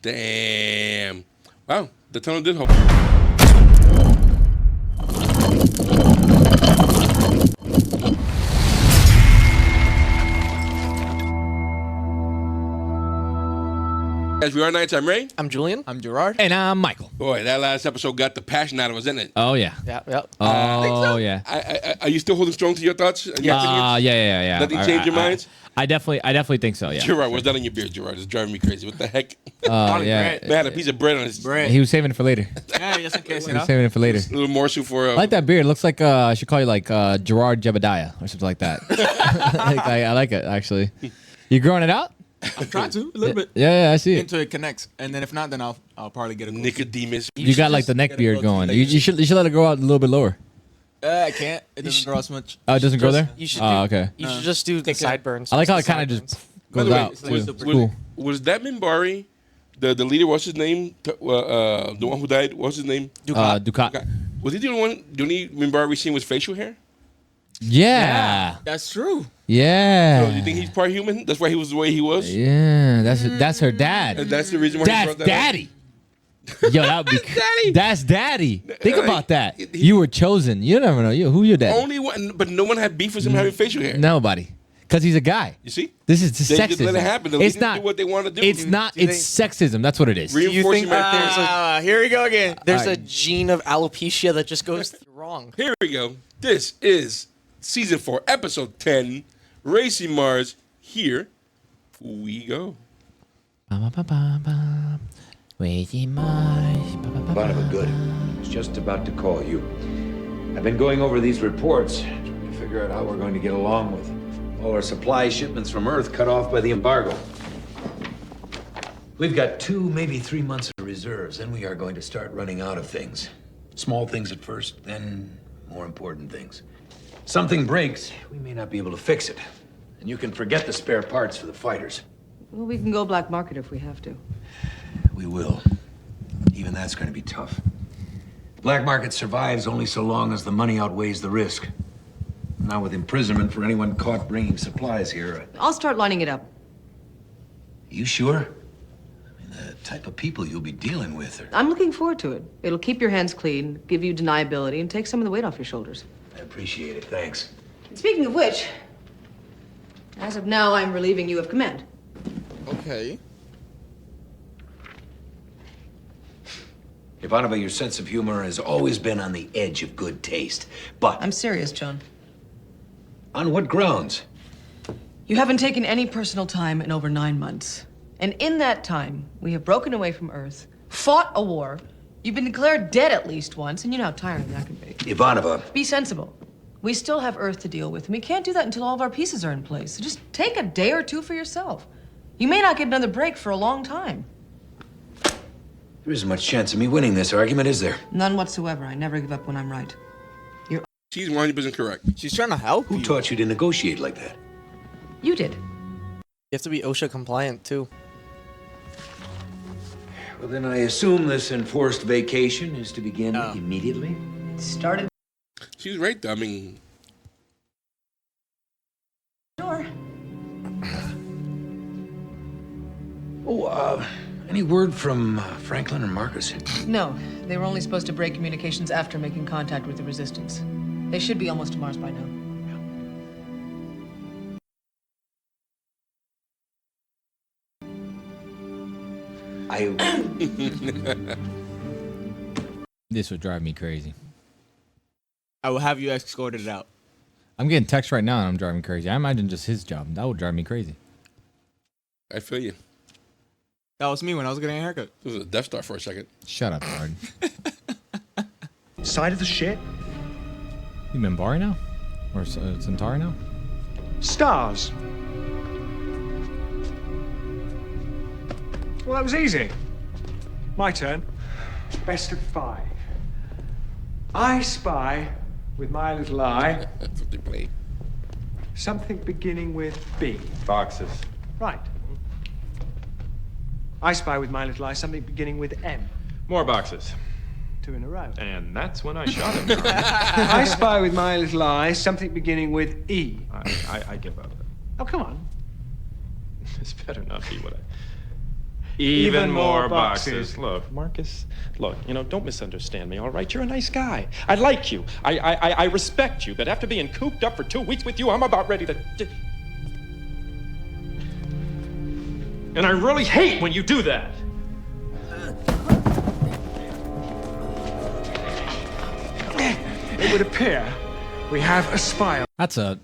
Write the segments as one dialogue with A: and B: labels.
A: Damn. Wow, the tunnel did hold. Guys, we are Nights. I'm Ray.
B: I'm Julien.
C: I'm Gerard.
D: And I'm Michael.
A: Boy, that last episode got the passion out of us, didn't it?
D: Oh, yeah.
B: Yep.
D: Oh, yeah.
A: Are you still holding strong to your thoughts?
D: Yeah.
A: Nothing change your minds?
D: I definitely think so, yeah.
A: Gerard, what's that on your beard, Gerard? It's driving me crazy. What the heck?
D: Yeah.
A: Man, had a piece of bread on his
C: Bread.
D: He was saving it for later.
C: Yeah, just in case,
D: He was saving it for later.
A: A little morsel for...
D: I like that beard. It looks like, I should call you like Gerard Jebediah or something like that. I like it, actually. You growing it out?
C: I'm trying to, a little bit.
D: Yeah, I see it.
C: Until it connects. And then if not, then I'll probably get a
A: Nicodemus.
D: You got like the neck beard going. You should let it grow out a little bit lower.
C: I can't. It doesn't grow as much.
D: Oh, it doesn't grow there?
B: You should
D: okay.
B: You should just do the sideburns.
D: I like how it kind of just goes out.
A: Was,
D: It's cool.
A: was that Minbari, the leader, what's his name? The one who died, what's his name?
D: Ducat.
A: Was he the only Minbari we seen with facial hair?
D: Yeah.
C: That's true.
D: Yeah.
A: So you think he's part human? That's why he was the way he was?
D: Yeah, that's her dad.
A: And that's the reason why he
D: That's
A: brought that
D: daddy. Yo, that would be
A: Daddy.
D: That's daddy. Think about that. You were chosen. You never know who your dad.
A: Only one, but no one had beef with him having facial hair.
D: Nobody, because he's a guy.
A: You see?
D: This is
A: They
D: sexism.
A: just let it happen. The
D: It's
A: leaders
D: not
A: do what they want to do.
D: It's not. It's sexism. That's what it is.
A: Reinforcing
B: think
A: my
B: that
A: theory.
C: Here we go again.
B: There's
D: Alright.
B: a gene of alopecia that just goes wrong.
A: Here we go. This is season 4, episode 10, Racing Mars. Here we go.
D: Waiting Mars.
E: Barnabas, good. I was just about to call you. I've been going over these reports, trying to figure out how we're going to get along with all our supply shipments from Earth cut off by the embargo. We've got 2, maybe 3 months of reserves, then we are going to start running out of things. Small things at first, then more important things. Something breaks, we may not be able to fix it. And you can forget the spare parts for the fighters.
F: Well, we can go black market if we have to.
E: We will. Even that's going to be tough. Black market survives only so long as the money outweighs the risk. Now with imprisonment for anyone caught bringing supplies here.
F: I'll start lining it up.
E: You sure? I mean, the type of people you'll be dealing with are...
F: I'm looking forward to it. It'll keep your hands clean, give you deniability, and take some of the weight off your shoulders.
E: I appreciate it, thanks.
F: Speaking of which, as of now, I'm relieving you of command.
C: Okay.
E: Ivanova, your sense of humor has always been on the edge of good taste. But
F: I'm serious, John.
E: on what grounds?
F: You haven't taken any personal time in over 9 months. And in that time, we have broken away from Earth, fought a war, you've been declared dead at least once, and you know how tiring that can be.
E: Ivanova,
F: Be sensible. We still have Earth to deal with, and we can't do that until all of our pieces are in place. So just take a day or two for yourself. You may not get another break for a long time.
E: there isn't much chance of me winning this argument, is there?
F: None whatsoever. I never give up when I'm right.
A: She's 100% correct.
C: She's trying to help
E: Who
C: you.
E: taught you to negotiate like that?
F: You did.
B: You have to be OSHA compliant too.
E: Well, then I assume this enforced vacation is to begin immediately?
F: Started.
A: She's right, though. I mean,
F: Sure.
E: Oh, any word from Franklin and Marcus?
F: No, they were only supposed to break communications after making contact with the resistance. They should be almost to Mars by now.
D: This would drive me crazy.
C: I will have you escorted out.
D: I'm getting text right now and I'm driving crazy. I imagine just his job. That would drive me crazy.
A: I feel you.
C: That was me when I was getting a haircut.
A: It was a Death Star for a second.
D: Shut up, Gerard.
G: Side of the ship?
D: You Minbari now? Or Centauri now?
G: Stars. Well, that was easy. My turn. Best of 5. I spy, with my little eye,
A: That's what they play.
G: something beginning with B.
H: Boxes.
G: Right. I spy with my little eye something beginning with M.
H: More boxes.
G: 2 in a row.
H: And that's when I shot him.
G: I spy with my little eye something beginning with E.
H: I give up.
G: Oh, come on.
H: This better not be what I... Even more boxes. Look, Marcus, look, don't misunderstand me, all right? You're a nice guy. I like you. I respect you. But after being cooped up for 2 weeks with you, I'm about ready to... And I really hate when you do that.
G: It would appear we have a spy.
D: That's a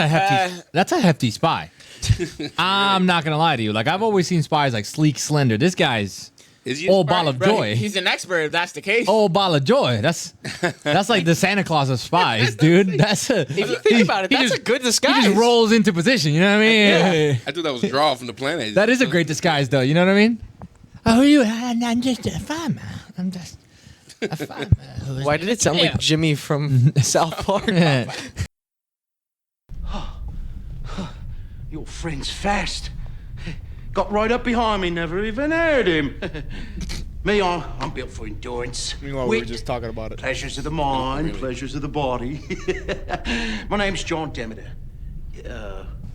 D: hefty spy. I'm not gonna lie to you. Like, I've always seen spies like sleek, slender. This guy's
A: Is he a
D: old
A: spy?
D: ball of joy.
C: He's an expert if that's the case.
D: Old ball of joy. That's like the Santa Claus of spies, dude. That's a.
B: If you think about it, that's a good disguise.
D: He just rolls into position. You know what I mean?
A: I thought that was draw from the planet.
D: That is a great disguise, though. You know what I mean? Oh, who are you? I'm just a farmer. I'm just a farmer.
B: Why did it sound like Jimmy from South Park?
I: Your friend's fast. Got right up behind me, never even heard him. Me, I'm built for endurance.
C: Meanwhile, we were just talking about it.
I: Pleasures of the mind, pleasures of the body. My name's John Demeter.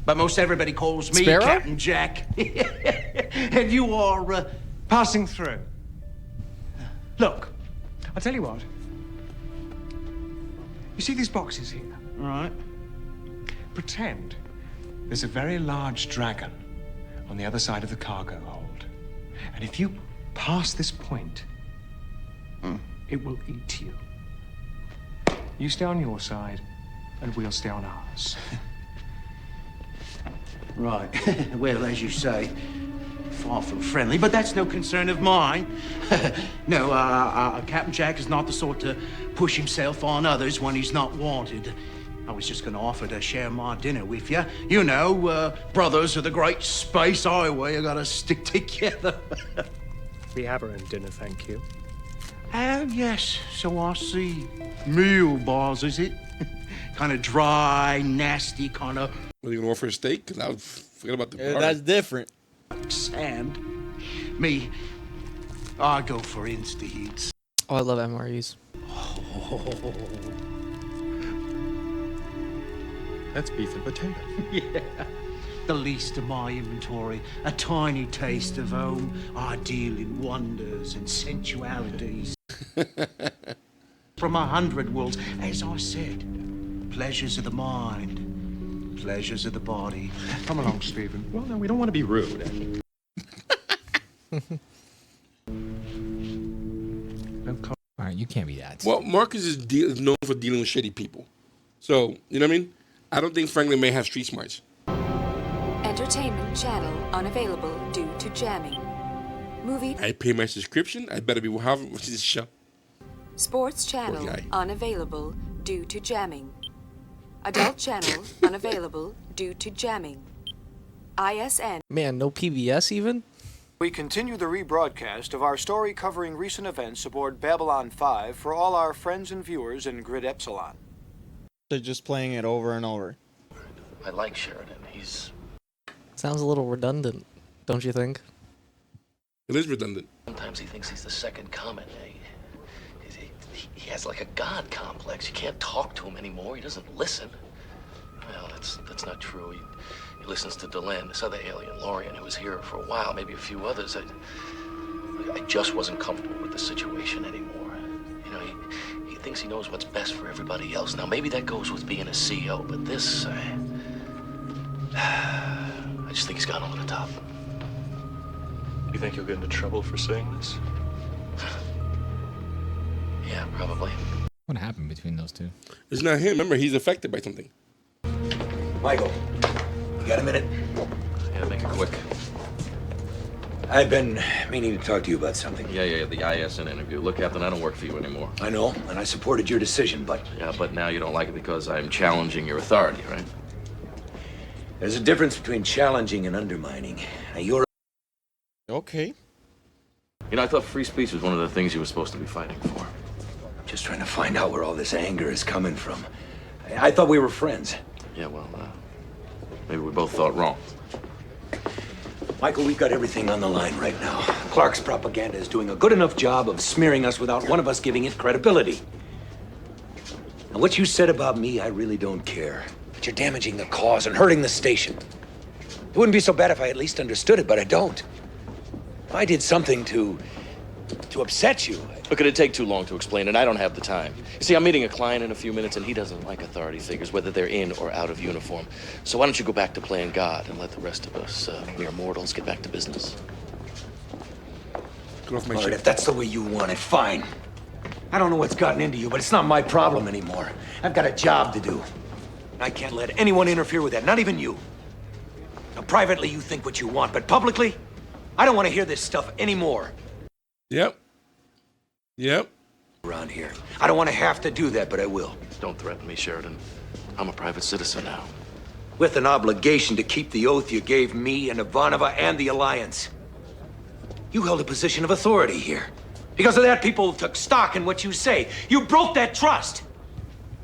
I: But most everybody calls me
B: Sparrow?
I: Captain Jack. And you are,
G: Passing through. Look, I'll tell you what. You see these boxes here?
I: right?
G: Pretend there's a very large dragon on the other side of the cargo hold. And if you pass this point, it will eat you. You stay on your side, and we'll stay on ours.
I: Right. Well, as you say, far from friendly, but that's no concern of mine. No, Captain Jack is not the sort to push himself on others when he's not wanted. I was just going to offer to share my dinner with you. You know, brothers of the great space highway are going to stick together.
G: We have our own dinner, thank you.
I: Yes, so I see. Meal bars, is it? Kind of dry, nasty, kind of...
A: Were you going to offer a steak? Because I forgot about the bar.
C: That's different.
I: sand. Me, I go for insta-heats.
B: Oh, I love MREs.
H: That's beef and potato.
I: Yeah. The least of my inventory. A tiny taste of home. I deal in wonders and sensualities. From 100 worlds. As I said, pleasures of the mind, pleasures of the body.
G: Come along, Stephen.
H: Well, no, we don't want to be rude.
D: All right, you can't be that.
A: Well, Marcus is known for dealing with shitty people. So, you know what I mean? I don't think Franklin may have street smarts.
J: Entertainment channel unavailable due to jamming. Movie.
A: I pay my subscription. I better be having this show.
J: Sports channel
A: guy.
J: unavailable due to jamming. Adult channel unavailable due to jamming. ISN.
B: Man, no PBS even?
K: We continue the rebroadcast of our story covering recent events aboard Babylon 5 for all our friends and viewers in Grid Epsilon.
C: They're just playing it over and over.
E: I like Sheridan. He's...
B: Sounds a little redundant, don't you think?
A: It is redundant.
E: Sometimes he thinks he's the second coming. He has like a god complex. You can't talk to him anymore. He doesn't listen. Well, that's not true. He listens to Delenn, this other alien, Lorian, who was here for a while, maybe a few others. I just wasn't comfortable with the situation anymore. You know, he thinks he knows what's best for everybody else. Now, maybe that goes with being a CEO, but this, I just think he's gone over the top.
H: You think you'll get into trouble for saying this?
E: Yeah, probably.
D: What happened between those two?
A: It's not him. Remember, he's affected by something.
E: Michael, you got a minute?
L: Yeah, make it quick.
E: I've been meaning to talk to you about something.
L: Yeah, the ISN interview. Look, Captain, I don't work for you anymore.
E: I know, and I supported your decision, but...
L: Yeah, but now you don't like it because I'm challenging your authority, right?
E: There's a difference between challenging and undermining. Now, you're...
C: Okay.
L: You know, I thought free speech was one of the things you were supposed to be fighting for.
E: Just trying to find out where all this anger is coming from. I thought we were friends.
L: Yeah, well, maybe we both thought wrong.
E: Michael, we've got everything on the line right now. Clark's propaganda is doing a good enough job of smearing us without one of us giving it credibility. And what you said about me, I really don't care. But you're damaging the cause and hurting the station. It wouldn't be so bad if I at least understood it, but I don't. If I did something to upset you.
L: Look, it'd take too long to explain, and I don't have the time. You see, I'm meeting a client in a few minutes, and he doesn't like authority figures, whether they're in or out of uniform. So why don't you go back to playing God and let the rest of us mere mortals get back to business?
A: Get off my
E: All
A: shit.
E: right, if that's the way you want it, fine. I don't know what's gotten into you, but it's not my problem anymore. I've got a job to do. I can't let anyone interfere with that, not even you. Now, privately, you think what you want, but publicly, I don't want to hear this stuff anymore.
A: Yep. Yep.
E: Around here. I don't want to have to do that, but I will.
L: Don't threaten me, Sheridan. I'm a private citizen now.
E: With an obligation to keep the oath you gave me and Ivanova and the Alliance. You held a position of authority here. Because of that, people took stock in what you say. You broke that trust.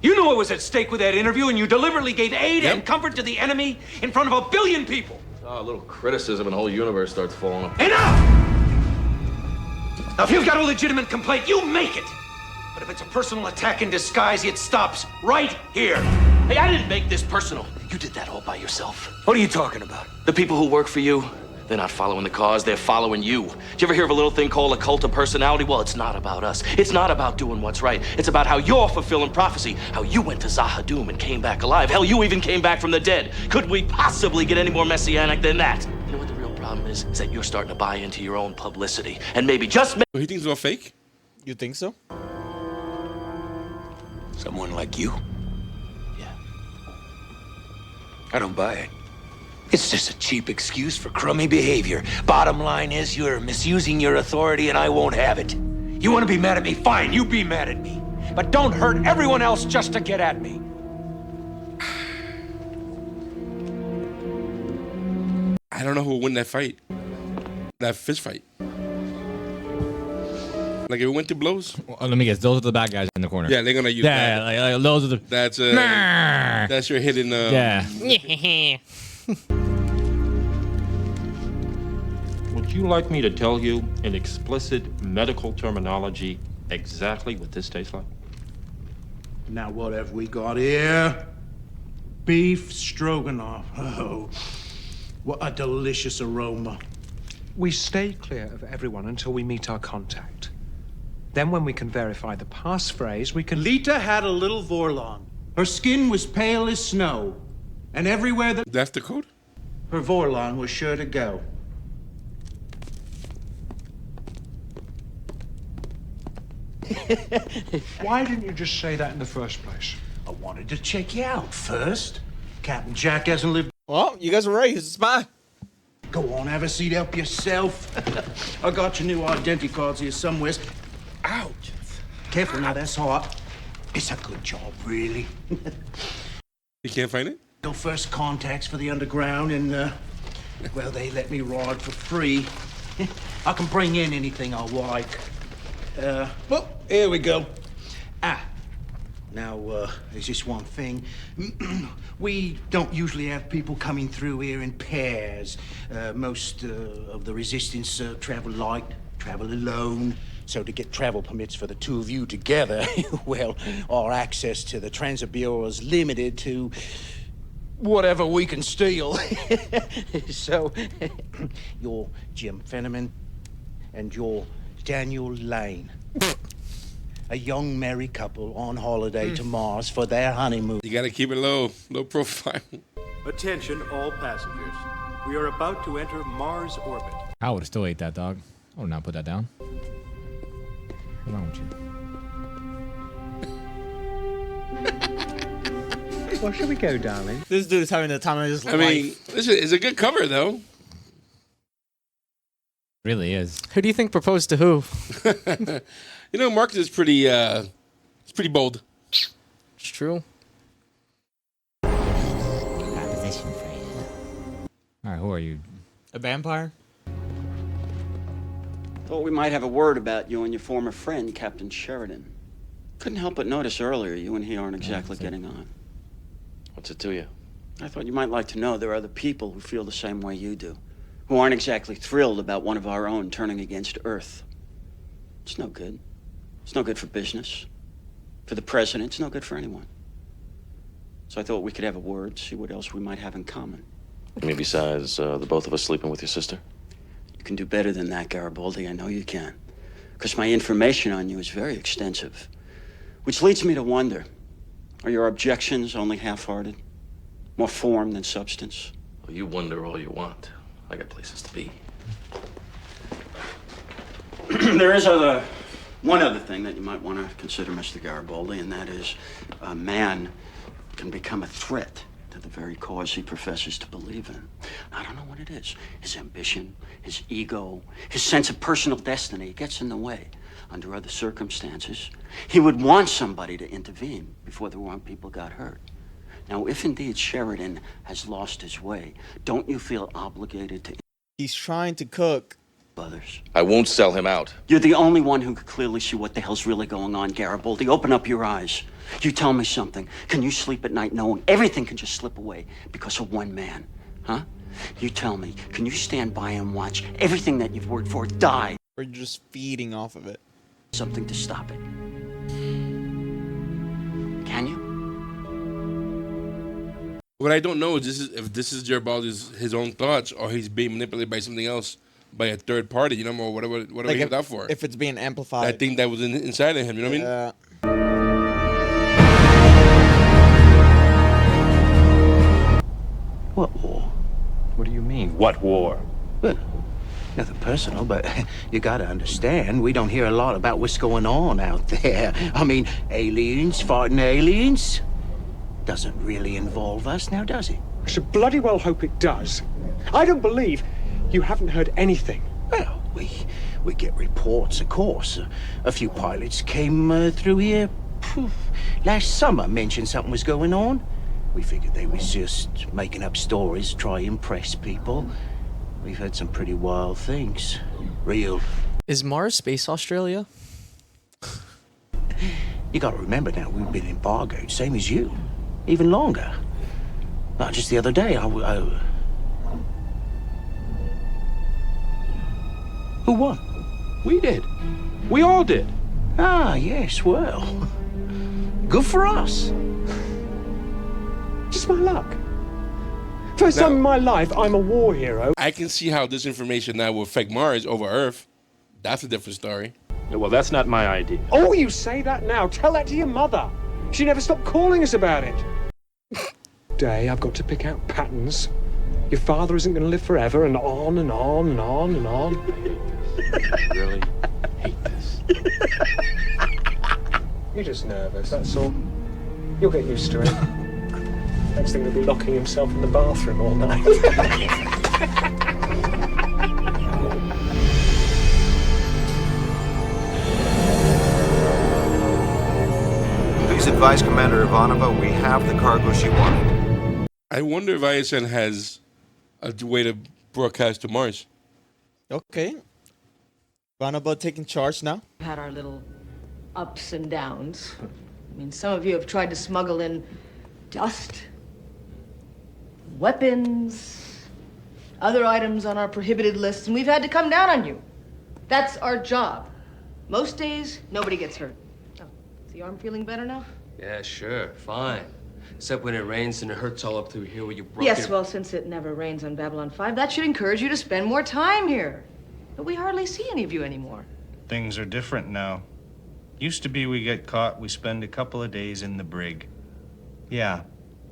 E: You knew what was at stake with that interview, and you deliberately gave aid and comfort to the enemy in front of 1 billion people.
L: Oh, a little criticism and the whole universe starts falling apart.
E: Enough! Now, if you've got a legitimate complaint, you make it. But if it's a personal attack in disguise, it stops right here.
L: Hey, I didn't make this personal. You did that all by yourself.
E: What are you talking about?
L: The people who work for you, they're not following the cause, they're following you. Did you ever hear of a little thing called a cult of personality? Well, it's not about us. It's not about doing what's right. It's about how you're fulfilling prophecy, how you went to Zahadum and came back alive. Hell, you even came back from the dead. Could we possibly get any more messianic than that? You know what the real problem is that you're starting to buy into your own publicity. And maybe, just maybe...
A: He thinks it's all fake?
C: You think so?
E: Someone like you?
L: Yeah.
E: I don't buy it. It's just a cheap excuse for crummy behavior. Bottom line is you're misusing your authority and I won't have it. You want to be mad at me? Fine, you be mad at me. But don't hurt everyone else just to get at me.
A: I don't know who will win that fight. That fist fight. Like, if it went to blows?
D: Well, let me guess. Those are the bad guys in the corner.
A: Yeah, they're going to use that.
D: Yeah, like, those are the...
A: That's your hidden...
D: Yeah.
H: Would you like me to tell you in explicit medical terminology exactly what this tastes like?
I: Now, what have we got here? Beef stroganoff. Oh, what a delicious aroma.
G: We stay clear of everyone until we meet our contact. Then when we can verify the passphrase, we can...
I: Lita had a little Vorlon. Her skin was pale as snow. And everywhere that...
A: That's the code?
I: Her Vorlon was sure to go.
G: Why didn't you just say that in the first place?
I: I wanted to check you out first. Captain Jack hasn't lived...
C: Well, you guys were right. He's a spy.
I: Go on, have a seat, help yourself. I got your new identity cards here somewhere. Ouch. Careful now, that's hot. It's a good job, really.
A: You can't find it?
I: Your first contacts for the underground, and, well, they let me ride for free. I can bring in anything I like. Well, here we go. Now, there's just one thing. We don't usually have people coming through here in pairs. Most of the resistance travel light, travel alone. So to get travel permits for the two of you together, well, our access to the Transit Bureau is limited to whatever we can steal. So, you're Jim Fenneman, and you're Daniel Lane. A young married couple on holiday to Mars for their honeymoon.
A: You gotta keep it low profile.
K: Attention all passengers. We are about to enter Mars orbit.
D: I would have still ate that, dog. I would not put that down. What's wrong with you?
G: Where should we go, darling?
C: This dude is having the time of his life.
A: I mean, listen, it's a good cover, though.
D: Really is.
B: Who do you think proposed to who?
A: You know, Marcus is pretty, it's pretty bold.
B: It's true.
D: Proposition for you. All right, who are you?
C: A vampire?
M: Thought we might have a word about you and your former friend, Captain Sheridan. Couldn't help but notice earlier you and he aren't exactly getting on.
L: What's it to you?
M: I thought you might like to know there are other people who feel the same way you do, who aren't exactly thrilled about one of our own turning against Earth. It's no good. It's no good for business, for the president. It's no good for anyone. So I thought we could have a word, see what else we might have in common.
L: I mean, besides the both of us sleeping with your sister?
M: You can do better than that, Garibaldi. I know you can. Because my information on you is very extensive. Which leads me to wonder, are your objections only half-hearted? More form than substance?
L: Well, you wonder all you want. I got places to be.
M: There is one other thing that you might want to consider, Mr. Garibaldi, and that is a man can become a threat to the very cause he professes to believe in. I don't know what it is. His ambition, his ego, his sense of personal destiny gets in the way. Under other circumstances, he would want somebody to intervene before the wrong people got hurt. Now, if indeed Sheridan has lost his way, don't you feel obligated to...
C: He's trying to cook
M: others?
L: I won't sell him out.
M: You're the only one who could clearly see what the hell's really going on, Garibaldi. Open up your eyes. You tell me something. Can you sleep at night knowing everything can just slip away because of one man? Huh? You tell me, can you stand by and watch everything that you've worked for die?
C: Or you're just feeding off of it.
M: Something to stop it. Can you?
A: What I don't know is if this is Garibaldi's his own thoughts, or he's being manipulated by something else, by a third party. You know, or whatever
C: Like
A: he did that for.
C: If it's being amplified.
A: I think that was inside of him. You know what I mean?
I: What war?
G: What do you mean, what war?
I: Well, nothing personal, but you gotta understand, we don't hear a lot about what's going on out there. I mean, aliens fighting aliens doesn't really involve us now, does it?
G: I should bloody well hope it does. I don't believe you haven't heard anything.
I: Well, we get reports, of course. A few pilots came through here last summer, mentioned something was going on. We figured they was just making up stories to try to impress people. We've heard some pretty wild things. Real.
B: Is Mars Space Australia?
I: You gotta remember now, we've been embargoed, same as you. Even longer. Not just the other day, Who won?
G: We did. We all did.
I: Ah, yes, well. Good for us.
G: Just my luck. First time in my life, I'm a war hero.
A: I can see how this information now will affect Mars over Earth. That's a different story.
H: Well, that's not my idea.
G: Oh, you say that now. Tell that to your mother. She never stopped calling us about it. Day, I've got to pick out patterns. Your father isn't going to live forever, and on and on and on and on.
H: I really hate this.
G: You're just nervous, that's all. You'll get used to it. Next thing he'll be locking himself in the bathroom all night.
N: Please advise Commander Ivanova we have the cargo she wanted.
A: I wonder if ISN has a way to broadcast to Mars.
C: Okay. Ivanova taking charge now.
F: We've had our little ups and downs. I mean, some of you have tried to smuggle in dust, weapons, other items on our prohibited list, and we've had to come down on you. That's our job. Most days, nobody gets hurt. Oh, is the arm feeling better now?
O: Yeah, sure, fine. Except when it rains and it hurts all up through here where you broke
F: Yes,
O: your...
F: well, since it never rains on Babylon 5, that should encourage you to spend more time here. But we hardly see any of you anymore.
P: Things are different now. Used to be we get caught, we spend a couple of days in the brig. Yeah,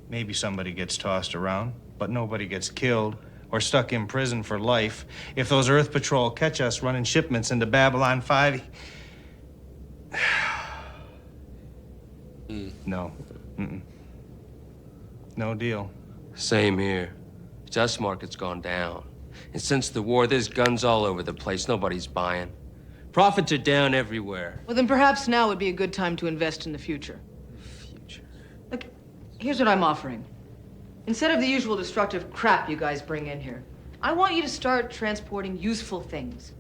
P: maybe somebody gets tossed around, but nobody gets killed or stuck in prison for life. If those Earth Patrol catch us running shipments into Babylon 5... No. Mm-mm. No deal.
O: Same here. Just market's gone down. And since the war, there's guns all over the place. Nobody's buying. Profits are down everywhere.
F: Well, then perhaps now would be a good time to invest in the future. Look, here's what I'm offering. Instead of the usual destructive crap you guys bring in here, I want you to start transporting useful things.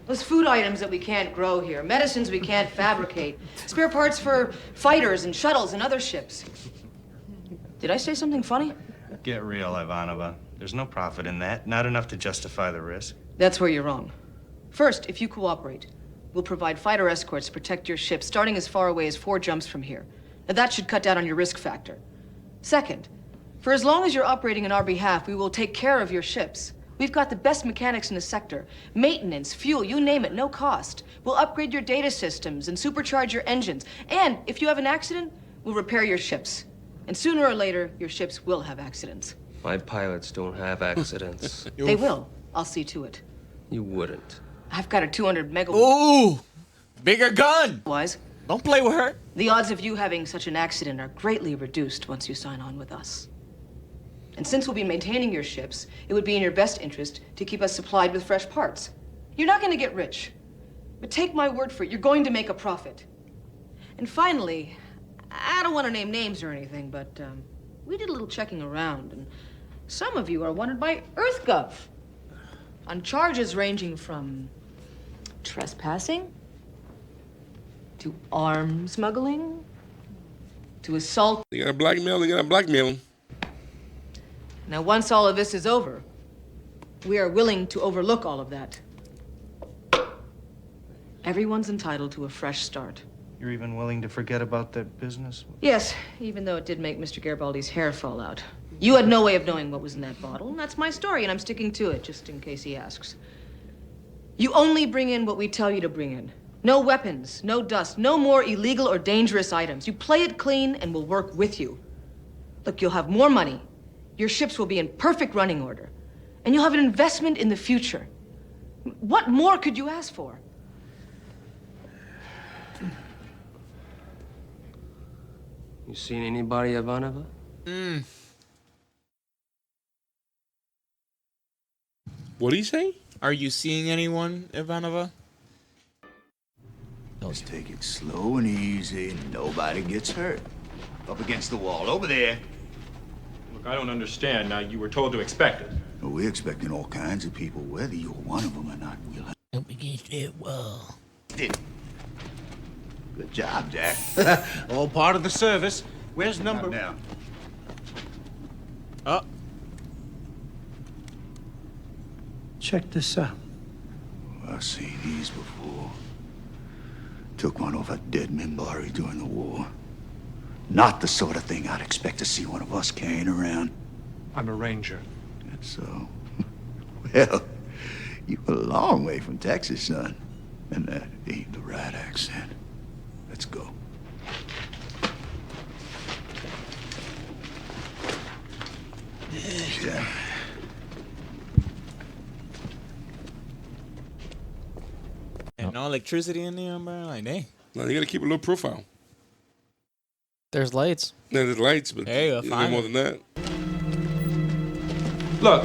F: Those food items that we can't grow here, medicines we can't fabricate, spare parts for fighters and shuttles and other ships. Did I say something funny?
P: Get real, Ivanova. There's no profit in that. Not enough to justify the risk.
F: That's where you're wrong. First, if you cooperate, we'll provide fighter escorts to protect your ship, starting as far away as 4 jumps from here. Now, that should cut down on your risk factor. Second, for as long as you're operating on our behalf, we will take care of your ships. We've got the best mechanics in the sector. Maintenance, fuel, you name it, no cost. We'll upgrade your data systems and supercharge your engines. And if you have an accident, we'll repair your ships. And sooner or later, your ships will have accidents.
O: My pilots don't have accidents.
F: They will. I'll see to it.
O: You wouldn't.
F: I've got a 200 megawatt.
C: Ooh! Bigger gun!
F: Wise.
C: Don't play with her.
F: The odds of you having such an accident are greatly reduced once you sign on with us. And since we'll be maintaining your ships, it would be in your best interest to keep us supplied with fresh parts. You're not going to get rich, but take my word for it, you're going to make a profit. And finally, I don't want to name names or anything, but we did a little checking around, and some of you are wanted by EarthGov on charges ranging from trespassing to arms smuggling to assault.
A: They got blackmail.
F: Now, once all of this is over, we are willing to overlook all of that. Everyone's entitled to a fresh start.
P: You're even willing to forget about that business?
F: Yes, even though it did make Mr. Garibaldi's hair fall out. You had no way of knowing what was in that bottle, and that's my story, and I'm sticking to it, just in case he asks. You only bring in what we tell you to bring in. No weapons, no dust, no more illegal or dangerous items. You play it clean, and we'll work with you. Look, you'll have more money. Your ships will be in perfect running order. And you'll have an investment in the future. What more could you ask for?
O: You seen anybody, Ivanova?
A: What'd he say?
C: Are you seeing anyone, Ivanova?
Q: Just take it slow and easy. Nobody gets hurt. Up against the wall, over there.
H: Look, I don't understand. Now, you were told to expect it.
Q: Well, we're expecting all kinds of people, whether you're one of them or not. We'll have
I: Up against that wall.
Q: Good job, Jack.
I: All part of the service. Where's number...
Q: Now.
I: Oh. Check this out.
Q: I've seen these before. Took one off at Dead Minbari during the war. Not the sort of thing I'd expect to see one of us carrying around.
G: I'm a ranger.
Q: That's so. Well, you're a long way from Texas, son. And that ain't the right accent. Let's go. Yeah.
C: And no electricity in there, bro. Like, dang.
A: No, you gotta keep a low profile.
B: There's lights.
A: No, there's lights, but
C: Hey,
A: there's no more than that.
H: Look,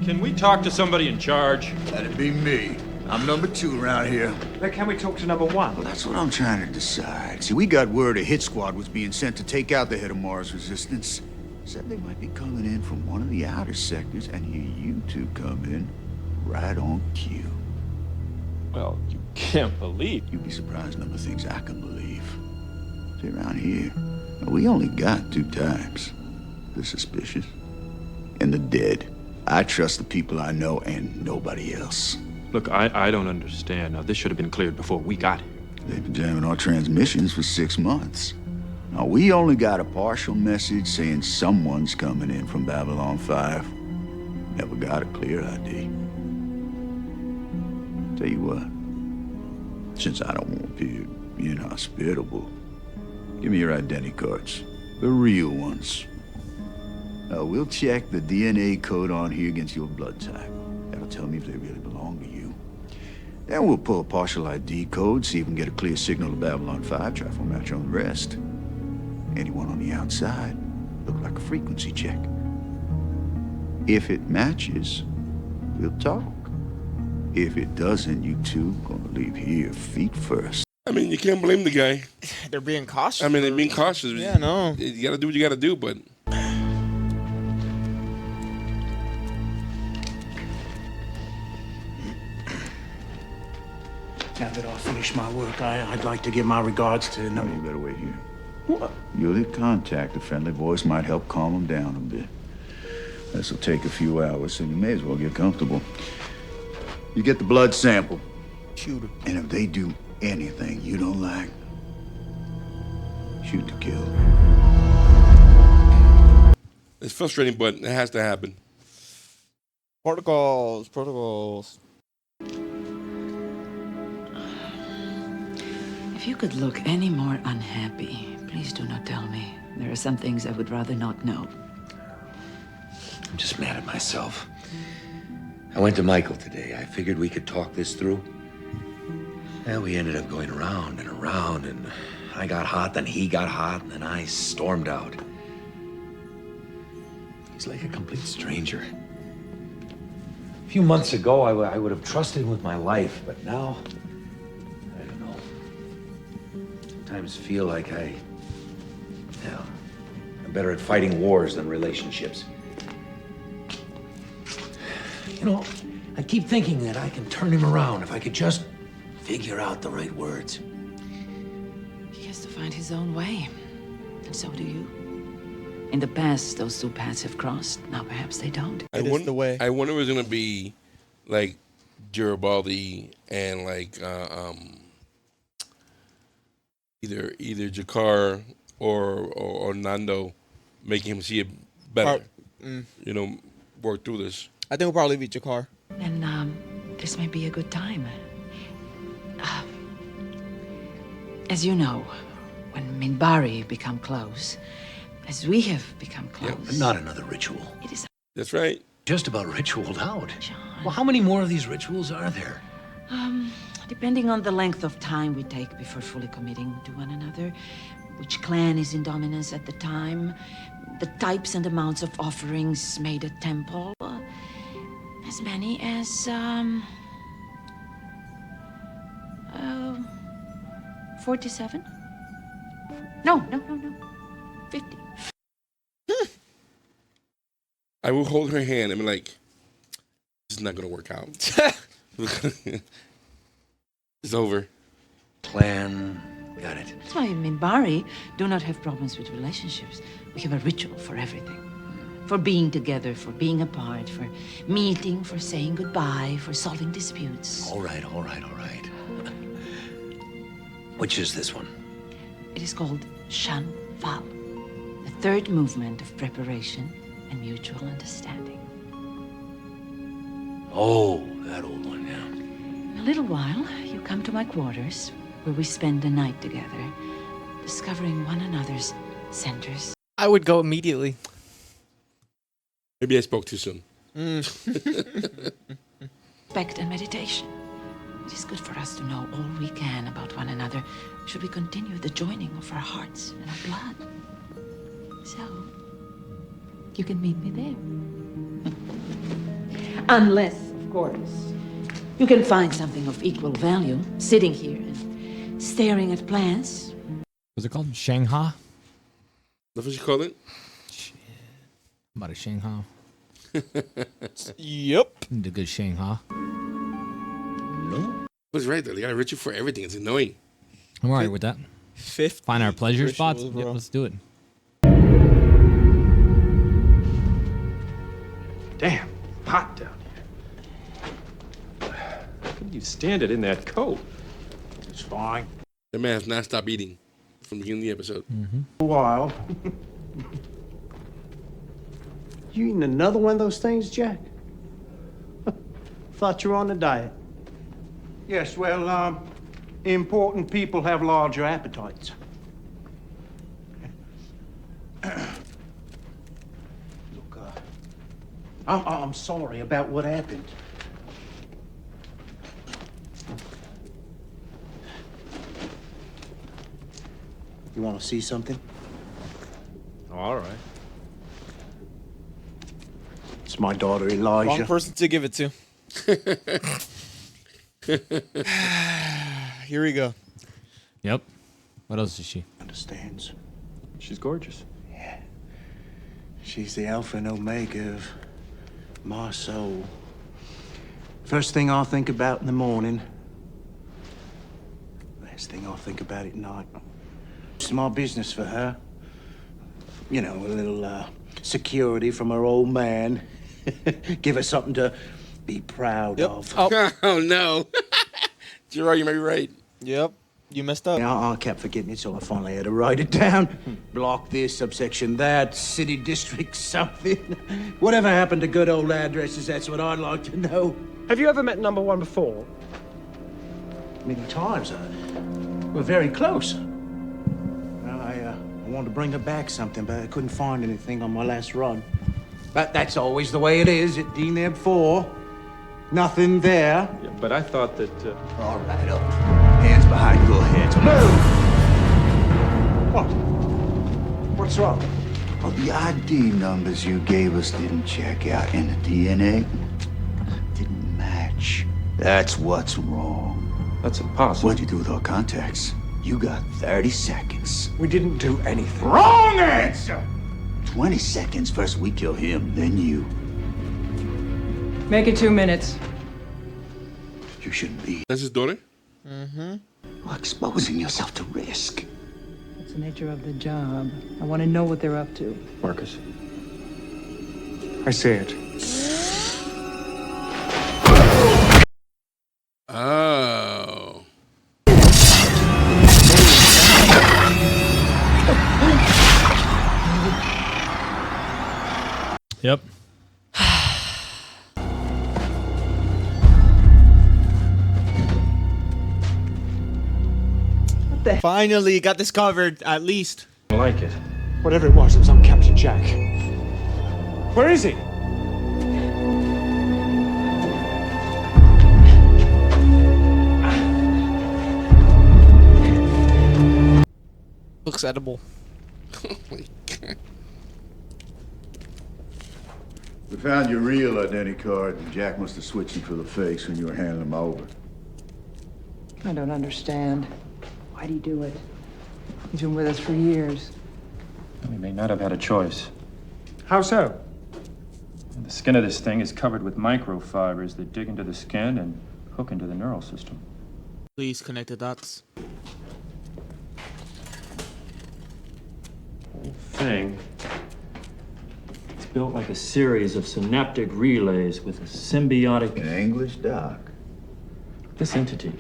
H: can we talk to somebody in charge?
Q: That'd be me. I'm number 2 around here.
G: Then can we talk to number 1?
Q: Well, that's what I'm trying to decide. See, we got word a hit squad was being sent to take out the head of Mars Resistance. Said they might be coming in from one of the outer sectors, and here you two come in right on cue.
H: Well, you can't believe.
Q: You'd be surprised number of things I can believe. See, around here, we only got 2 types. The suspicious and the dead. I trust the people I know and nobody else.
H: Look, I don't understand. Now, this should have been cleared before we got here.
Q: They've been jamming our transmissions for 6 months. Now, we only got a partial message saying someone's coming in from Babylon 5. Never got a clear ID. Tell you what, since I don't want to appear inhospitable, give me your identity cards. The real ones. We'll check the DNA code on here against your blood type. That'll tell me if they really belong to you. Then we'll pull a partial ID code, see if we can get a clear signal to Babylon 5, try for a match on the rest. Anyone on the outside, look like a frequency check. If it matches, we'll talk. If it doesn't, you two gonna leave here feet first.
A: I mean, you can't blame the guy.
C: They're being cautious.
A: I mean, they're being cautious.
C: Yeah, no.
A: You gotta do what you gotta do, but...
I: Now that I've finished my work, I'd like to give my regards to...
Q: No, you better wait here. What? You'll hit contact. A friendly voice might help calm them down a bit. This'll take a few hours, so you may as well get comfortable. You get the blood sample.
C: Shoot her.
Q: And if they do anything you don't like, shoot to kill.
A: It's frustrating, but it has to happen.
B: Protocols.
R: If you could look any more unhappy, please do not tell me. There are some things I would rather not know.
E: I'm just mad at myself. I went to Michael today. I figured we could talk this through. Well, we ended up going around and around, and I got hot, then he got hot, and then I stormed out. He's like a complete stranger. A few months ago, I would have trusted him with my life, but now, I don't know. Sometimes feel like I'm better at fighting wars than relationships. You know, I keep thinking that I can turn him around if I could just figure out the right words.
R: He has to find his own way, and so do you. In the past, those two paths have crossed. Now perhaps they don't.
A: I wonder if it was gonna be like Garibaldi and like either Jakar or Nando, making him see it better. You know, work through this.
B: I think it'll probably be Jakar.
R: And this may be a good time. As you know, when Minbari become close, as we have become close.
E: Yeah, but not another ritual.
R: It is.
A: That's right.
E: Just about ritualed out. Well, how many more of these rituals are there?
R: Depending on the length of time we take before fully committing to one another, which clan is in dominance at the time, the types and amounts of offerings made at temple, as many as 47? No. 50.
A: I will hold her hand and be like, "This is not gonna work out. It's over."
E: Plan. Got it.
R: That's why Minbari do not have problems with relationships. We have a ritual for everything. For being together, for being apart, for meeting, for saying goodbye, for solving disputes.
E: All right. Which is this one?
R: It is called Shan Fal, the third movement of preparation and mutual understanding.
E: Oh, that old one, yeah.
R: In a little while, you come to my quarters, where we spend the night together, discovering one another's centers.
B: I would go immediately.
A: Maybe I spoke too soon.
R: Respect and meditation. It is good for us to know all we can about one another, should we continue the joining of our hearts and our blood. So, you can meet me there. Unless, of course, you can find something of equal value sitting here and staring at plants.
D: What's it called? Shanghai?
A: That's what you call it?
D: About a Shanghai.
B: Yep.
D: The good Shanghai.
A: No. That's right, though. They got a ritual for everything. It's annoying.
D: I'm all right with that. Find our pleasure spots.
B: rituals,
D: Yep,
B: bro.
D: let's do it.
H: Damn, hot down here. How can you stand it in that coat?
I: It's fine.
A: The man has not stopped eating from the beginning of the episode.
I: A while. You eating another one of those things, Jack? Thought you were on a diet. Yes, well, important people have larger appetites. Look, I'm sorry about what happened. You want to see something?
H: All right.
I: It's my daughter, Elijah.
B: Wrong person to give it to. Here we go.
D: Yep. What else is she?
I: Understands.
H: She's gorgeous.
I: Yeah. She's the alpha and omega of my soul. First thing I'll think about in the morning. Last thing I'll think about at night. It's my business for her. You know, a little security from her old man. Give her something to be proud of.
A: Oh no. Gerard, you may be right.
B: Yep.
C: You messed up.
I: I kept forgetting it, so I finally had to write it down. Block this, subsection that, city district something. Whatever happened to good old addresses, that's what I'd like to know.
S: Have you ever met number one before?
I: Many times. We're very close. I wanted to bring her back something, but I couldn't find anything on my last run. But that's always the way it is at DNAB 4. Nothing there.
H: Yeah, but I thought that...
I: All right, up. Hands behind your heads. Move! What? What's wrong?
Q: Well, the ID numbers you gave us didn't check out, and the DNA didn't match. That's what's wrong.
H: That's impossible.
Q: What'd you do with our contacts? You got 30 seconds.
S: We didn't do anything.
Q: Wrong answer! 20 seconds. First we kill him, then you.
F: Make it 2 minutes.
Q: You shouldn't be.
A: That's his daughter?
F: Mm-hmm.
Q: Well, exposing yourself to risk.
F: That's the nature of the job. I want to know what they're up to.
H: Marcus.
G: I see it.
A: Oh.
D: Yep.
C: Finally, got this covered, at least.
H: I like it.
G: Whatever it was on Captain Jack. Where is he?
B: Looks edible.
A: Oh my God.
Q: We found your real identity card, and Jack must have switched it for the fakes when you were handing them over.
F: I don't understand. Why'd he do it? He's been with us for years.
H: We may not have had a choice.
G: How so?
H: The skin of this thing is covered with microfibers that dig into the skin and hook into the neural system.
C: Please connect the dots.
H: The thing, it's built like a series of synaptic relays with a symbiotic...
Q: In English, Doc.
H: This entity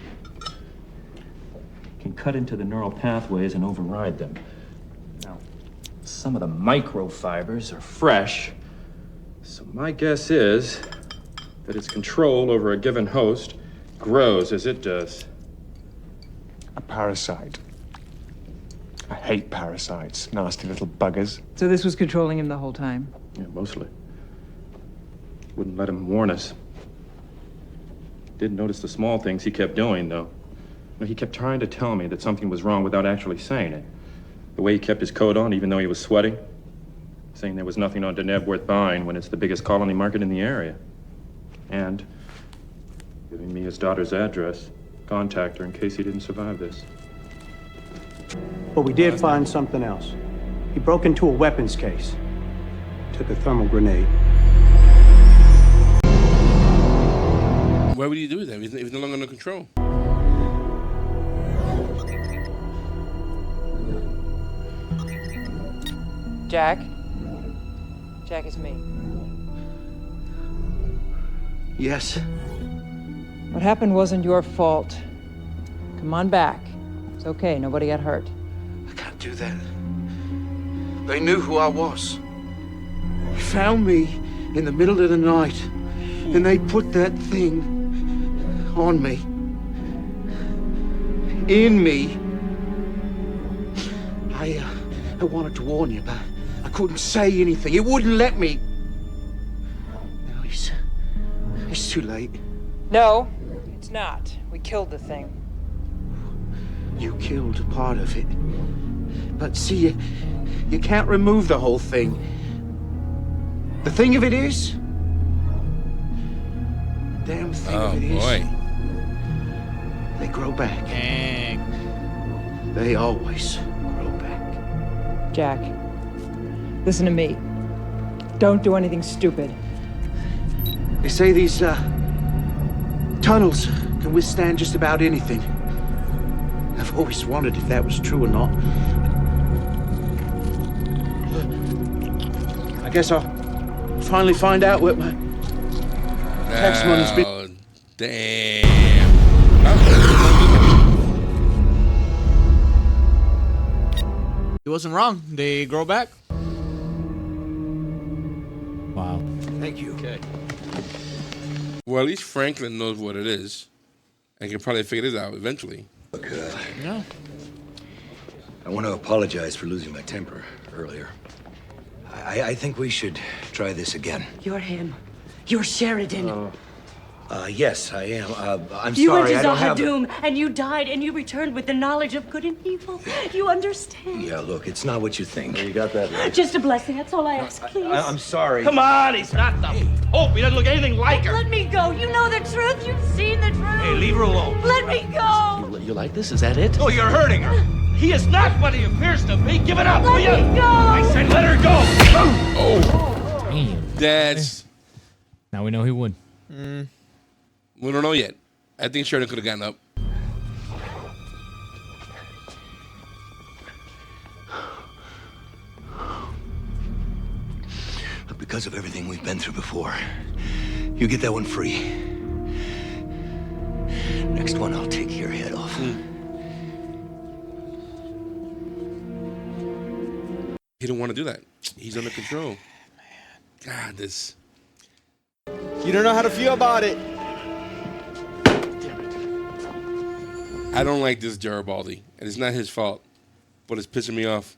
H: can cut into the neural pathways and override them. Now, some of the microfibers are fresh, so my guess is that its control over a given host grows as it does.
G: A parasite. I hate parasites, nasty little buggers.
F: So this was controlling him the whole time?
H: Yeah, mostly. Wouldn't let him warn us. Did notice the small things he kept doing, though. He kept trying to tell me that something was wrong without actually saying it. The way he kept his coat on, even though he was sweating. Saying there was nothing on Deneb worth buying when it's the biggest colony market in the area. And giving me his daughter's address. Contact her in case he didn't survive this.
S: But we did find something else. He broke into a weapons case. Took a thermal grenade.
A: Why would he do that? He's no longer under control.
F: Jack? Jack, it's me.
I: Yes.
F: What happened wasn't your fault. Come on back. It's okay, nobody got hurt.
I: I can't do that. They knew who I was. They found me in the middle of the night, and they put that thing on me. In me. I wanted to warn you, but I couldn't say anything. It wouldn't let me. Now it's too late.
F: No, it's not. We killed the thing.
I: You killed a part of it. But see, you can't remove the whole thing. The thing of it is, the damn thing of it is,
A: boy.
I: They grow back.
C: Dang.
I: They always grow back.
F: Jack, listen to me. Don't do anything stupid.
I: They say these tunnels can withstand just about anything. I've always wondered if that was true or not. I guess I'll finally find out what my tax money's been.
A: Damn.
C: wasn't wrong. They grow back.
D: Wow.
I: Thank you.
C: Okay.
A: Well, at least Franklin knows what it is and can probably figure this out eventually.
E: Look,
C: Yeah.
E: I want to apologize for losing my temper earlier. I think we should try this again.
R: You're him. You're Sheridan.
E: Yes, I am. I'm
T: You
E: sorry,
T: went
E: I
T: to
E: don't have...
T: Zahadoom, and you died, and you returned with the knowledge of good and evil. You understand?
E: Yeah, look, it's not what you think. You got that right.
T: Just a blessing, that's all I ask, please.
E: I'm sorry.
L: Come on, he's not the Pope. He doesn't look anything like her.
T: Let me go. You know the truth. You've seen the truth.
L: Hey, leave her alone.
T: Let me go.
L: You like this? Is that it?
E: Oh, you're hurting her.
L: He is not what he appears to be. Give it up,
T: Let
L: will you?
T: me go.
L: I said let her go.
A: Oh,
D: Damn.
A: that's...
D: Now we know who won.
A: We don't know yet. I think Sheridan could have gotten up.
E: Look, because of everything we've been through before, you get that one free. Next one, I'll take your head off.
A: He didn't want to do that. He's under control. God, this...
C: You don't know how to feel about it.
A: I don't like this Garibaldi, and it's not his fault, but it's pissing me off.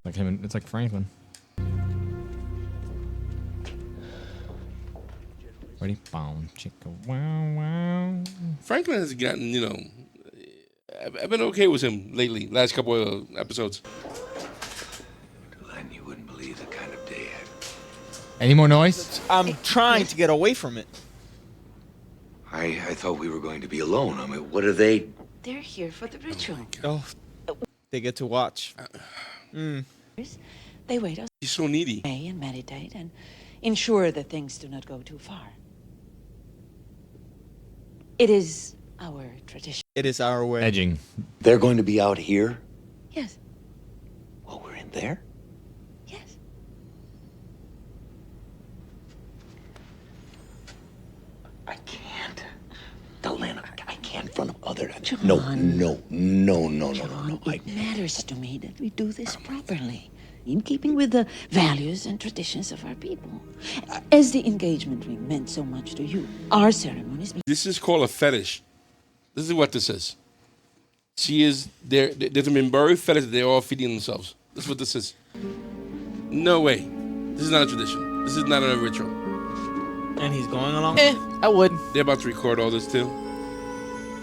D: Like him, it's like Franklin. Ready? Boom, chicka, wow, wow.
A: Franklin has gotten, you know, I've been okay with him lately, last couple of episodes.
E: Glenn, you wouldn't believe the kind of day
D: Any more noise?
C: I'm trying to get away from it.
E: I thought we were going to be alone. I mean, what are they?
R: They're here for the ritual.
C: Oh, they get to watch.
R: They wait us
A: He's so needy.
R: and meditate and ensure that things do not go too far. It is our tradition.
C: It is our way.
D: Edging.
E: They're going to be out here?
R: Yes.
E: While we're in there?
R: Yes.
E: I can't. Delana, I can't in front of other...
R: John.
E: No.
R: It matters to me that we do this properly, in keeping with the values and traditions of our people. As the engagement ring meant so much to you, our ceremonies...
A: This is called a fetish. This is what this is. She is there. There's a Minbari fetish that they're all feeding themselves. That's what this is. No way. This is not a tradition. This is not a ritual.
C: And he's going along?
B: I would.
A: They're about to record all this too.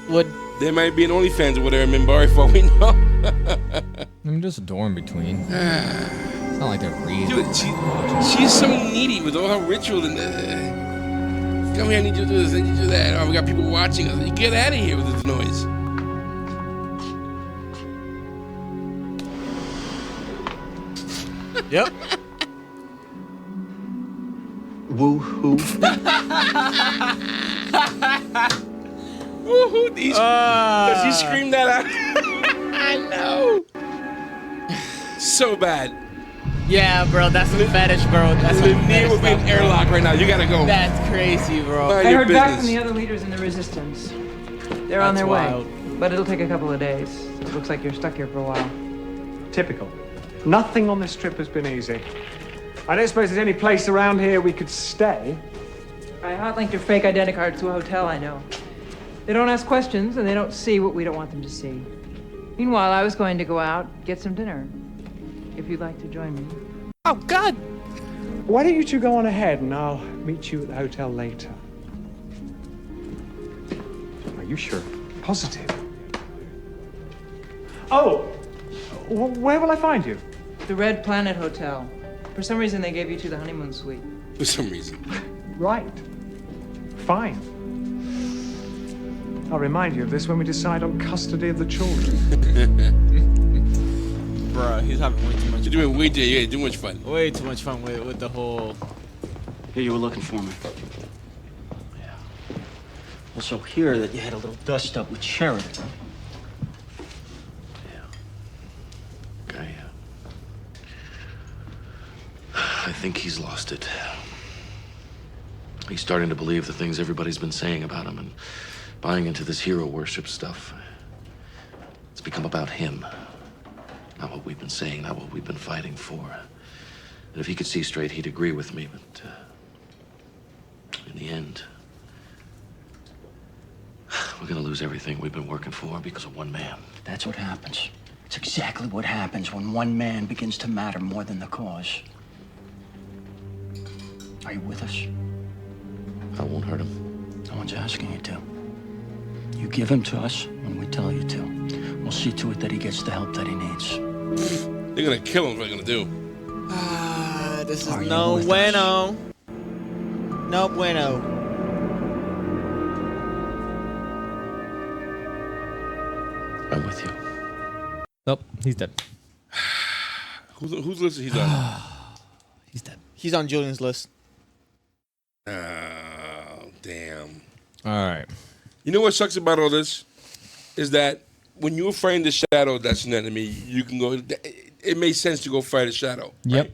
B: Would.
A: There might be an OnlyFans over there in Minbari for all we know.
D: I mean, just a door in between. It's not like they're reading.
A: Dude, she's so needy with all her ritual and come here, I need you to do this, I need you to do that. Oh, we got people watching us. You get out of here with this noise.
C: Yep.
E: Woo-hoo.
A: Woo-hoo. She screamed that out. I know. So bad.
B: Yeah, bro, that's a fetish, bro. That's a
A: Lanier would be an airlock right now. You gotta go.
B: That's crazy, bro.
A: Mind
U: I
A: your
U: heard back
A: business.
U: from the other leaders in the resistance. They're on their way, but it'll take a couple of days. It looks like you're stuck here for a while.
S: Typical. Nothing on this trip has been easy. I don't suppose there's any place around here we could stay.
U: I hot-linked your fake identity card to a hotel I know. They don't ask questions, and they don't see what we don't want them to see. Meanwhile, I was going to go out, get some dinner. If you'd like to join me.
B: Oh, God!
S: Why don't you two go on ahead and I'll meet you at the hotel later. Are you sure? Positive? Oh! Where will I find you?
U: The Red Planet Hotel. For some reason, they gave you to the honeymoon suite.
A: For some reason.
S: Right. Fine. I'll remind you of this when we decide on custody of the children.
C: Bruh, he's having way too much
A: You're doing too much fun.
C: Way too much fun with the whole...
M: Here, you were looking for me. Yeah. Also here that you had a little dust-up with Sheridan.
L: Okay. I think he's lost it. He's starting to believe the things everybody's been saying about him and buying into this hero worship stuff. It's become about him. Not what we've been saying, not what we've been fighting for. And if he could see straight, he'd agree with me, but in the end, we're gonna lose everything we've been working for because of one man.
M: That's what happens. It's exactly what happens when one man begins to matter more than the cause. Are you with us?
L: I won't hurt him.
M: No one's asking you to. You give him to us when we tell you to. We'll see to it that he gets the help that he needs.
A: They're gonna kill him. What they're gonna do?
C: This is
M: Are you
C: no
M: with
C: bueno. No bueno.
L: I'm with you.
D: Nope, he's dead.
A: Whose list is he on?
D: He's dead.
C: He's on Julian's list.
A: Oh, damn.
D: All right.
A: You know what sucks about all this? Is that when you're fighting the shadow that's an enemy, you can go, it makes sense to go fight a shadow.
D: Yep.
A: Right?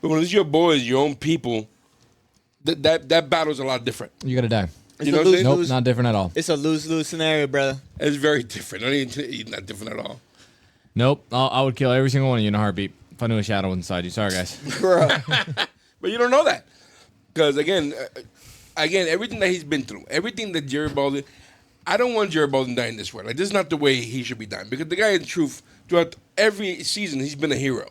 A: But when it's your boys, your own people, that battle's a lot different.
D: You gotta die.
A: You know what I'm saying?
D: Nope, not different at all.
C: It's a lose-lose scenario, brother.
A: It's very different. It's not different at all.
D: Nope. I would kill every single one of you in a heartbeat if I knew a shadow inside you. Sorry, guys.
A: But you don't know that. Because, again, everything that he's been through, everything that Gerard, I don't want Gerard to die in this way. Like, this is not the way he should be dying. Because the guy, in truth, throughout every season, he's been a hero.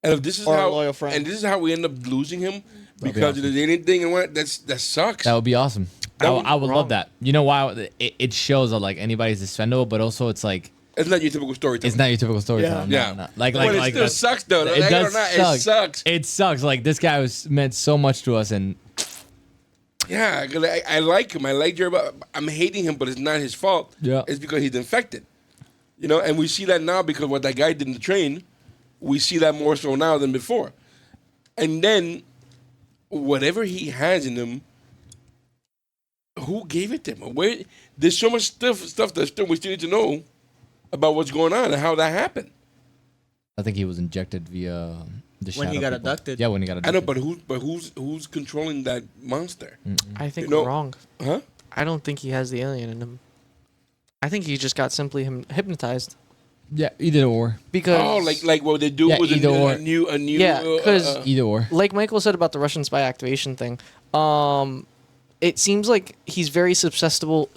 A: And if this is
C: Or a
A: how,
C: loyal friend.
A: and this is how we end up losing him
D: be
A: because
D: awesome.
A: of the alien thing and what, that sucks.
D: That would be awesome.
A: That
D: I would
A: would-
D: love that. You know why? It shows that like anybody's expendable, but also it's like
A: It's not your typical storytelling.
D: it's not your typical storytelling.
A: Yeah.
D: No.
A: But it still
D: like,
A: sucks, though.
D: It
A: Like,
D: does
A: or not,
D: suck.
A: It sucks.
D: It sucks. Like this guy was meant so much to us, and
A: Yeah, 'cause I like him. I like Gerard. I'm hating him, but it's not his fault.
D: Yeah.
A: It's because he's infected. You know, and we see that now because what that guy did in the train, we see that more so now than before. And then, whatever he has in him, who gave it to him? Where? There's so much stuff that we still need to know about what's going on and how that happened.
D: I think he was injected via the
C: When he
D: shadow
C: got
D: people.
C: abducted.
D: Yeah, when he got
A: I know,
D: abducted.
A: but who's controlling that monster?
B: I think
A: You know-
B: we're wrong.
A: Huh?
B: I don't think he has the alien in him. I think he just got simply hypnotized.
D: Yeah, either or.
B: Because
A: Oh, like what they do
D: Yeah,
A: with
D: either or.
A: a new.
B: Yeah, because
D: Either or.
B: like Michael said about the Russian spy activation thing, it seems like he's very susceptible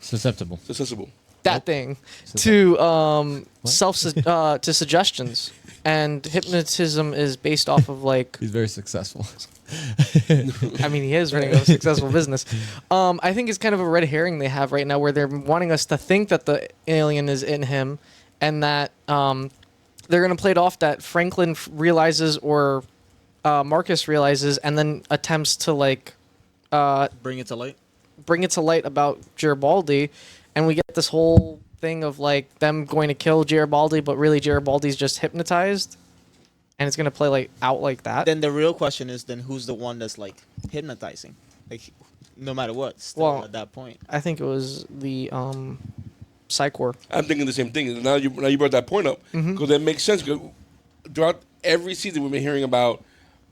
D: Susceptible.
B: that thing to to suggestions, and hypnotism is based off of like
D: He's very successful.
B: I mean, he is running a successful business. I think it's kind of a red herring they have right now, where they're wanting us to think that the alien is in him, and that they're going to play it off that Franklin realizes or Marcus realizes, and then attempts to like
C: Bring it to light.
B: bring it to light about Garibaldi, and we get this whole thing of like them going to kill Garibaldi, but really Garibaldi's just hypnotized, and it's going to play like out like that.
C: Then the real question is, then who's the one that's like hypnotizing? Like, no matter what, still
B: Well,
C: at that point.
B: I think it was the Psychor.
A: I'm thinking the same thing. Now you brought that point up because that makes sense. 'Cause throughout every season, we've been hearing about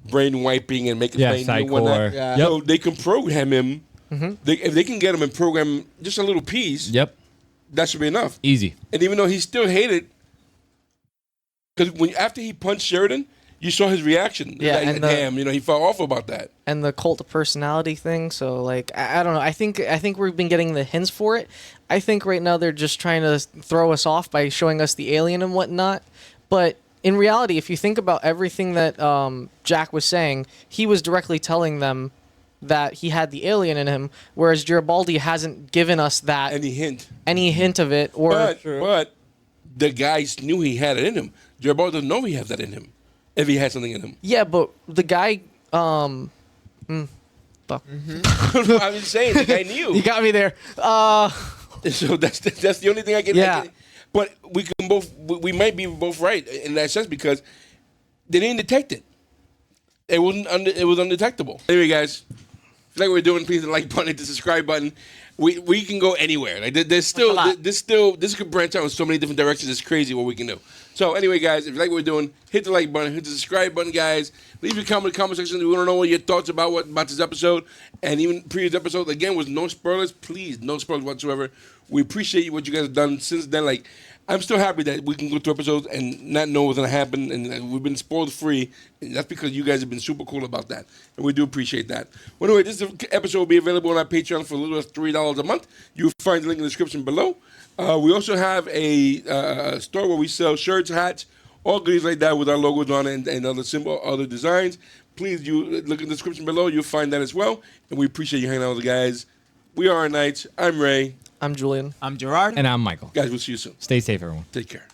A: brain wiping and making brain and whatnot.
C: Yeah.
A: So they can program him.
B: Mhm.
A: If they can get him and program just a little piece,
D: Yep.
A: that should be enough.
D: Easy.
A: And even though he still hated, because after he punched Sheridan, you saw his reaction.
B: Yeah,
A: Like,
B: and the-
A: damn, he felt awful about that.
B: And the cult of personality thing. So like I don't know. I think we've been getting the hints for it. I think right now they're just trying to throw us off by showing us the alien and whatnot. But in reality, if you think about everything that Jack was saying, he was directly telling them that he had the alien in him, whereas Garibaldi hasn't given us that
A: any hint
B: of it. Or
A: but the guys knew he had it in him. Gerard doesn't know he has that in him. If he had something in him.
B: yeah, but the guy. Fuck.
A: I'm just saying, the guy knew.
B: You got me there.
A: So that's the only thing I can.
B: Yeah.
A: But we might be both right in that sense because they didn't detect it. It was undetectable. Anyway, guys, if you like what we're doing, please hit the like button, hit the subscribe button. we can go anywhere. Like this could branch out in so many different directions. It's crazy what we can do. So anyway, guys, if you like what we're doing, hit the like button, hit the subscribe button, guys. Leave your comment in the comment section. We want to know what your thoughts about this episode and even previous episodes. Again, with no spoilers, please, no spoilers whatsoever. We appreciate what you guys have done since then. Like, I'm still happy that we can go through episodes and not know what's gonna happen, and we've been spoiled free. And that's because you guys have been super cool about that, and we do appreciate that. Well, anyway, this episode will be available on our Patreon for a little less $3 a month. You'll find the link in the description below. We also have a store where we sell shirts, hats, all goodies like that with our logos on it and other designs. Please, you look in the description below. You'll find that as well, and we appreciate you hanging out with the guys. We are our Knights. I'm Ray.
B: I'm Julien.
C: I'm Gerard.
D: And I'm Michael.
A: Guys, we'll see you soon.
D: Stay safe, everyone.
A: Take care.